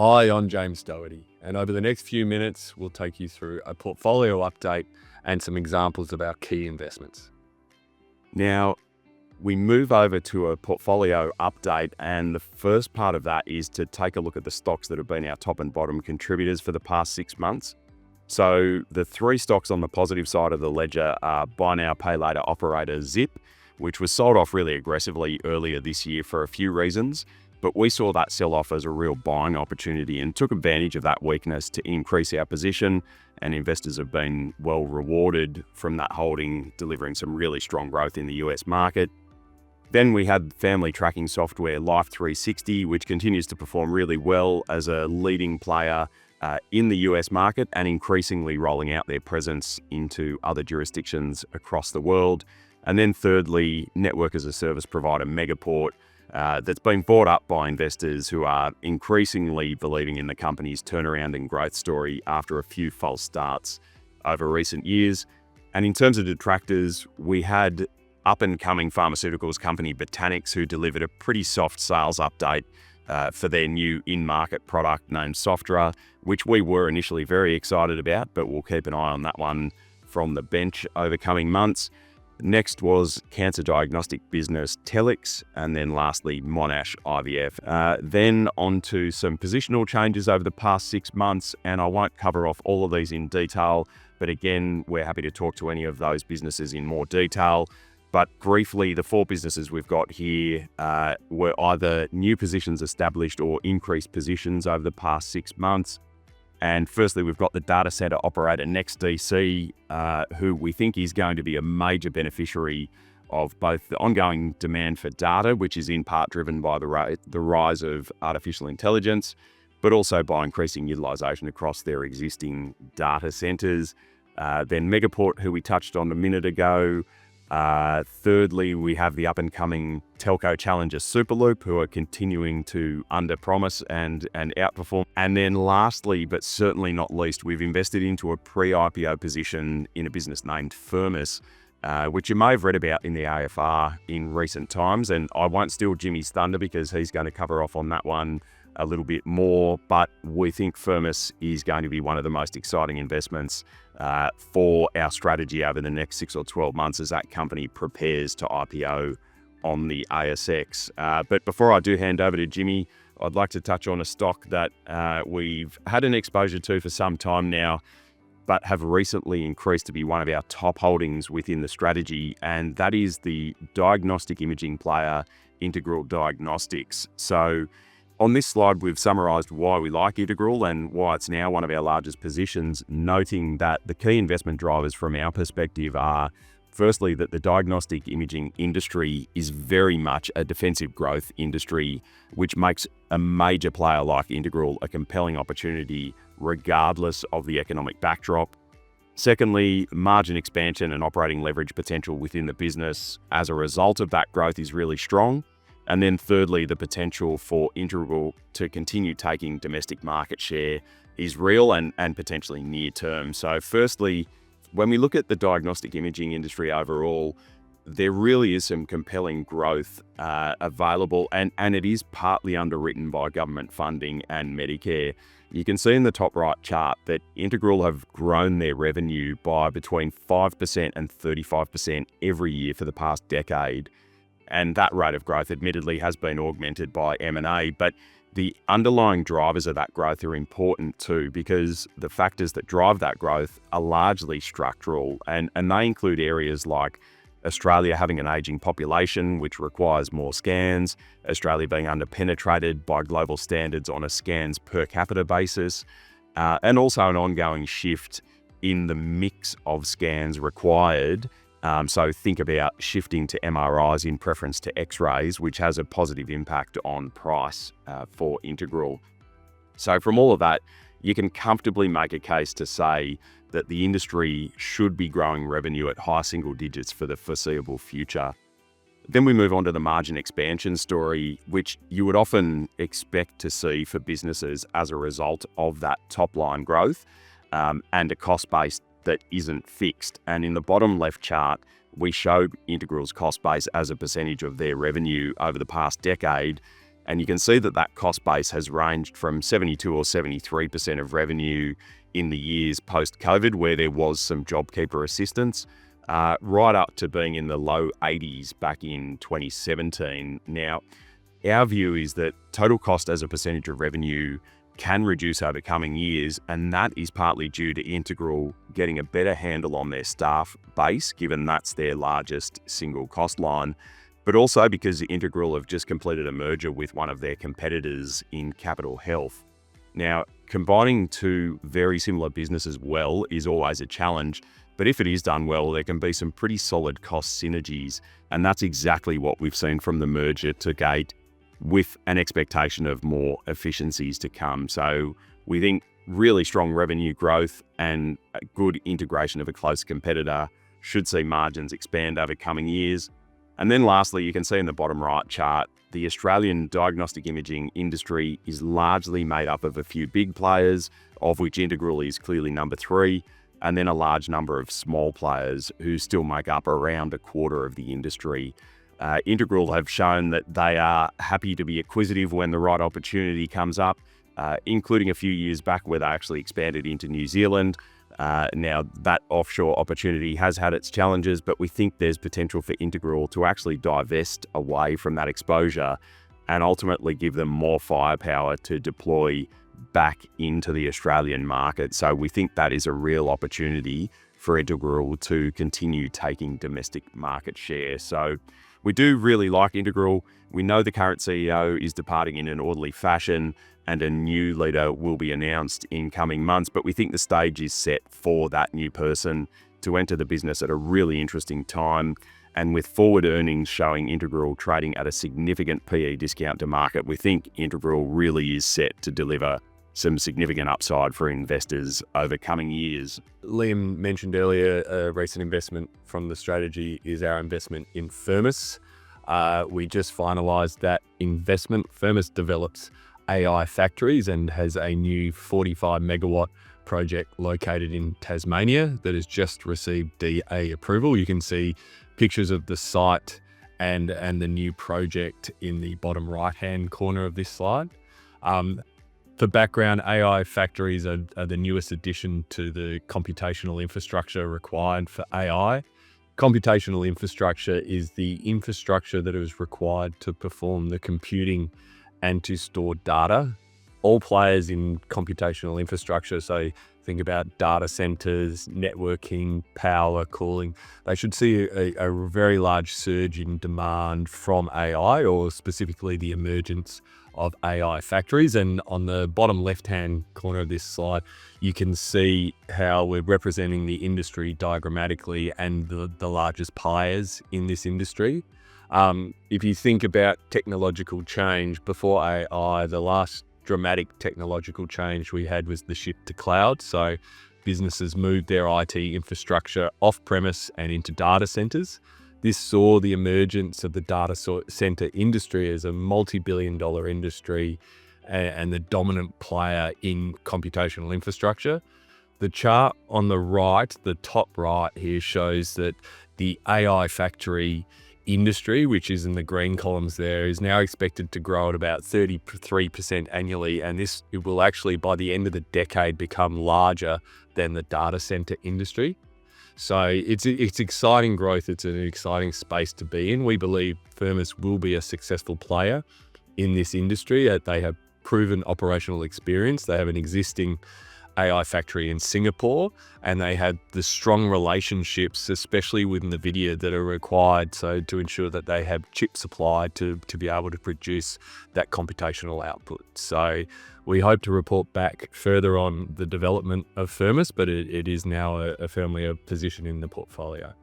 Hi, I'm James Dougherty, and over the next few minutes, we'll take you through a portfolio update and some examples of our key investments. Now, we move over to a portfolio update, and the first part of that is to take a look at the stocks that have been our top and bottom contributors for the past 6 months. So the three stocks on the positive side of the ledger are buy now, pay later operator Zip, which was sold off really aggressively earlier this year for a few reasons. But we saw that sell-off as a real buying opportunity and took advantage of that weakness to increase our position, and investors have been well rewarded from that holding, delivering some really strong growth in the US market. Then we had family tracking software Life360, which continues to perform really well as a leading player in the US market and increasingly rolling out their presence into other jurisdictions across the world. And then thirdly, network as a service provider Megaport, that's been bought up by investors who are increasingly believing in the company's turnaround and growth story after a few false starts over recent years. And in terms of detractors, we had up-and-coming pharmaceuticals company Botanix, who delivered a pretty soft sales update for their new in-market product named Sofdra, which we were initially very excited about, but we'll keep an eye on that one from the bench over coming months. Next was cancer diagnostic business Telix, and then lastly Monash IVF. Then on to some positional changes over the past 6 months, and I won't cover off all of these in detail, but again, we're happy to talk to any of those businesses in more detail. But briefly, the 4 businesses we've got here were either new positions established or increased positions over the past 6 months. And firstly, we've got the data center operator NextDC, who we think is going to be a major beneficiary of both the ongoing demand for data, which is in part driven by the rise of artificial intelligence, but also by increasing utilization across their existing data centers. Then Megaport, who we touched on a minute ago. Thirdly, we have the up-and-coming telco challenger Superloop, who are continuing to under-promise and outperform. And then lastly, but certainly not least, we've invested into a pre-IPO position in a business named Firmus, which you may have read about in the AFR in recent times. And I won't steal Jimmy's thunder because he's going to cover off on that one a little bit more, but we think Firmus is going to be one of the most exciting investments for our strategy over the next 6 or 12 months as that company prepares to IPO on the ASX. But before I do hand over to Jimmy, I'd like to touch on a stock that we've had an exposure to for some time now, but have recently increased to be one of our top holdings within the strategy, and that is the diagnostic imaging player Integral Diagnostics. So on this slide, we've summarised why we like Integral and why it's now one of our largest positions, noting that the key investment drivers from our perspective are, firstly, that the diagnostic imaging industry is very much a defensive growth industry, which makes a major player like Integral a compelling opportunity regardless of the economic backdrop. Secondly, margin expansion and operating leverage potential within the business as a result of that growth is really strong. And then thirdly, the potential for Integral to continue taking domestic market share is real and potentially near term. So firstly, when we look at the diagnostic imaging industry overall, there really is some compelling growth available, and it is partly underwritten by government funding and Medicare. You can see in the top right chart that Integral have grown their revenue by between 5% and 35% every year for the past decade. And that rate of growth admittedly has been augmented by M&A, but the underlying drivers of that growth are important too, because the factors that drive that growth are largely structural, and they include areas like Australia having an aging population, which requires more scans, Australia being underpenetrated by global standards on a scans per capita basis, and also an ongoing shift in the mix of scans required. So think about shifting to MRIs in preference to X-rays, which has a positive impact on price for Integral. So from all of that, you can comfortably make a case to say that the industry should be growing revenue at high single digits for the foreseeable future. Then we move on to the margin expansion story, which you would often expect to see for businesses as a result of that top line growth and a cost base that isn't fixed. And in the bottom left chart, we show Integral's cost base as a percentage of their revenue over the past decade. And you can see that that cost base has ranged from 72 or 73% of revenue in the years post-COVID, where there was some JobKeeper assistance, right up to being in the low 80s back in 2017. Now, our view is that total cost as a percentage of revenue can reduce over coming years, and that is partly due to Integral getting a better handle on their staff base, given that's their largest single cost line, but also because Integral have just completed a merger with one of their competitors in Capital Health. Now, combining two very similar businesses well is always a challenge, but if it is done well, there can be some pretty solid cost synergies, and that's exactly what we've seen from the merger to date, with an expectation of more efficiencies to come. So we think really strong revenue growth and a good integration of a close competitor should see margins expand over coming years. And then lastly, you can see in the bottom right chart, the Australian diagnostic imaging industry is largely made up of a few big players, of which Integral is clearly number 3, and then a large number of small players who still make up around a quarter of the industry. Integral have shown that they are happy to be acquisitive when the right opportunity comes up, including a few years back where they actually expanded into New Zealand. Now, that offshore opportunity has had its challenges, but we think there's potential for Integral to actually divest away from that exposure and ultimately give them more firepower to deploy back into the Australian market. So we think that is a real opportunity for Integral to continue taking domestic market share. So we do really like Integral. We know the current CEO is departing in an orderly fashion and a new leader will be announced in coming months, but we think the stage is set for that new person to enter the business at a really interesting time. And with forward earnings showing Integral trading at a significant PE discount to market, we think Integral really is set to deliver some significant upside for investors over coming years. Liam mentioned earlier a recent investment from the strategy is our investment in Firmus. We just finalised that investment. Firmus develops AI factories and has a new 45 megawatt project located in Tasmania that has just received DA approval. You can see pictures of the site and the new project in the bottom right-hand corner of this slide. For background, AI factories are the newest addition to the computational infrastructure required for AI. Computational infrastructure is the infrastructure that is required to perform the computing and to store data. All players in computational infrastructure, so think about data centers, networking, power, cooling, they should see a very large surge in demand from AI, or specifically the emergence of AI factories. And on the bottom left-hand corner of this slide, you can see how we're representing the industry diagrammatically and the largest players in this industry. If you think about technological change before AI, the last dramatic technological change we had was the shift to cloud. So businesses moved their IT infrastructure off-premise and into data centers. This saw the emergence of the data center industry as a multi-billion-dollar industry and the dominant player in computational infrastructure. The chart on the right, the top right here, shows that the AI factory industry, which is in the green columns there, is now expected to grow at about 33% annually, and it will actually, by the end of the decade, become larger than the data center industry. So it's exciting growth. It's an exciting space to be in. We believe Firmus will be a successful player in this industry. They have proven operational experience. They have an existing AI factory in Singapore, and they have the strong relationships, especially with NVIDIA, that are required so to ensure that they have chip supply to be able to produce that computational output. So we hope to report back further on the development of Firmus, but it is now firmly a position in the portfolio.